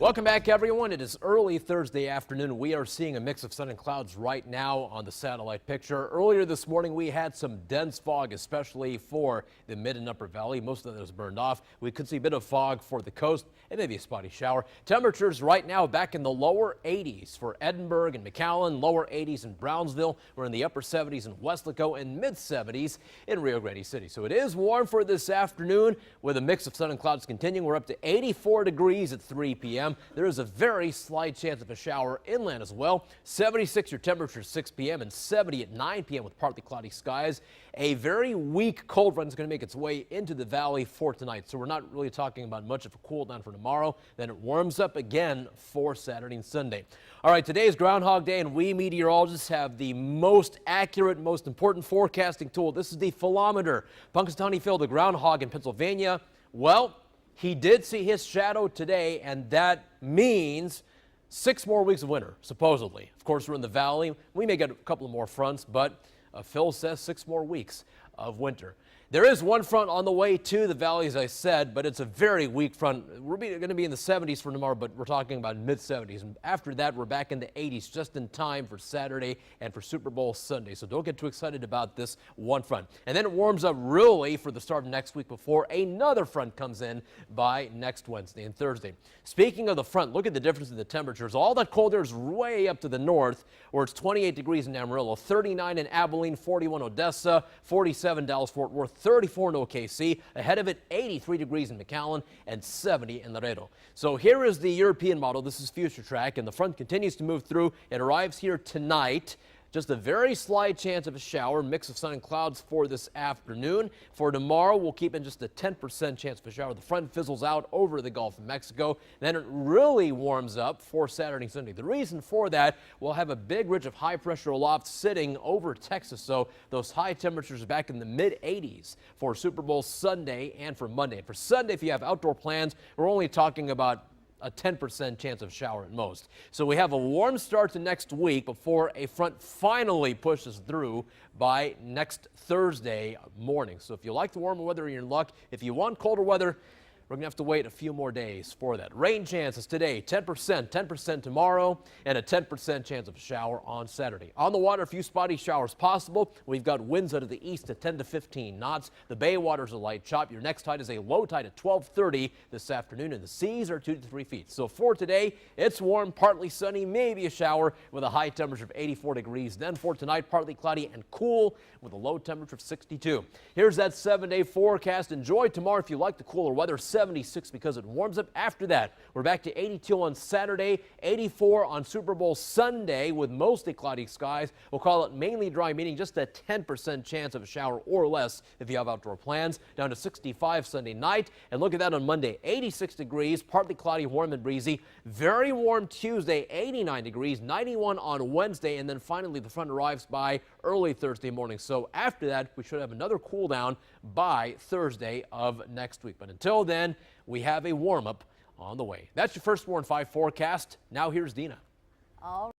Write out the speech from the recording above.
Welcome back, everyone. It is early Thursday afternoon. We are seeing a mix of sun and clouds right now on the satellite picture. Earlier this morning, we had some dense fog, especially for the mid and upper valley. Most of that is burned off. We could see a bit of fog for the coast and maybe a spotty shower. Temperatures right now back in the lower 80s for Edinburg and McAllen, lower 80s in Brownsville. We're in the upper 70s in Weslaco and mid 70s in Rio Grande City. So it is warm for this afternoon with a mix of sun and clouds continuing. We're up to 84 degrees at 3 p.m. There is a very slight chance of a shower inland as well. 76 your temperature 6 p.m. and 70 at 9 p.m. with partly cloudy skies. A very weak cold front is going to make its way into the valley for tonight. So we're not really talking about much of a cool down for tomorrow. Then it warms up again for Saturday and Sunday. All right, today is Groundhog Day, and we meteorologists have the most accurate, most important forecasting tool. This is the phelometer. Punxsutawney Phil, the groundhog in Pennsylvania, well, he did see his shadow today, and that means 6 more weeks of winter, supposedly. Of course, we're in the valley. We may get a couple of more fronts, but Phil says 6 more weeks of winter. There is one front on the way to the valley, as I said, but it's a very weak front. We're going to be in the 70s for tomorrow, but we're talking about mid-70s. And after that, we're back in the 80s just in time for Saturday and for Super Bowl Sunday. So don't get too excited about this one front. And then it warms up really for the start of next week before another front comes in by next Wednesday and Thursday. Speaking of the front, look at the difference in the temperatures. All that cold air is way up to the north, where it's 28 degrees in Amarillo, 39 in Abilene, 41 Odessa, 47 Dallas-Fort Worth, 34 in OKC, ahead of it 83 degrees in McAllen and 70 in Laredo. So here is the European model. This is Future Track, and the front continues to move through. It arrives here tonight. Just a very slight chance of a shower, mix of sun and clouds for this afternoon. For tomorrow, we'll keep in just a 10% chance of a shower. The front fizzles out over the Gulf of Mexico. Then it really warms up for Saturday and Sunday. The reason for that, we'll have a big ridge of high pressure aloft sitting over Texas. So those high temperatures are back in the mid 80s for Super Bowl Sunday and for Monday. And for Sunday, if you have outdoor plans, we're only talking about a 10% chance of shower at most. So we have a warm start to next week before a front finally pushes through by next Thursday morning. So if you like the warmer weather, you're in luck. If you want colder weather, we're going to have to wait a few more days for that. Rain chances today, 10% tomorrow, and a 10% chance of a shower on Saturday. On the water, a few spotty showers possible. We've got winds out of the east at 10 to 15 knots. The bay water's a light chop. Your next tide is a low tide at 12:30 this afternoon, and the seas are 2 to 3 feet. So for today, it's warm, partly sunny, maybe a shower with a high temperature of 84 degrees. Then for tonight, partly cloudy and cool with a low temperature of 62. Here's that 7-day forecast. Enjoy tomorrow if you like the cooler weather. 76 because it warms up. After that, we're back to 82 on Saturday, 84 on Super Bowl Sunday with mostly cloudy skies. We'll call it mainly dry, meaning just a 10% chance of a shower or less if you have outdoor plans. Down to 65 Sunday night. And look at that on Monday, 86 degrees, partly cloudy, warm and breezy. Very warm Tuesday, 89 degrees, 91 on Wednesday. And then finally, the front arrives by early Thursday morning. So after that, we should have another cool down by Thursday of next week. But until then, we have a warm-up on the way. That's your first Warren 5 forecast. Now here's Dina. All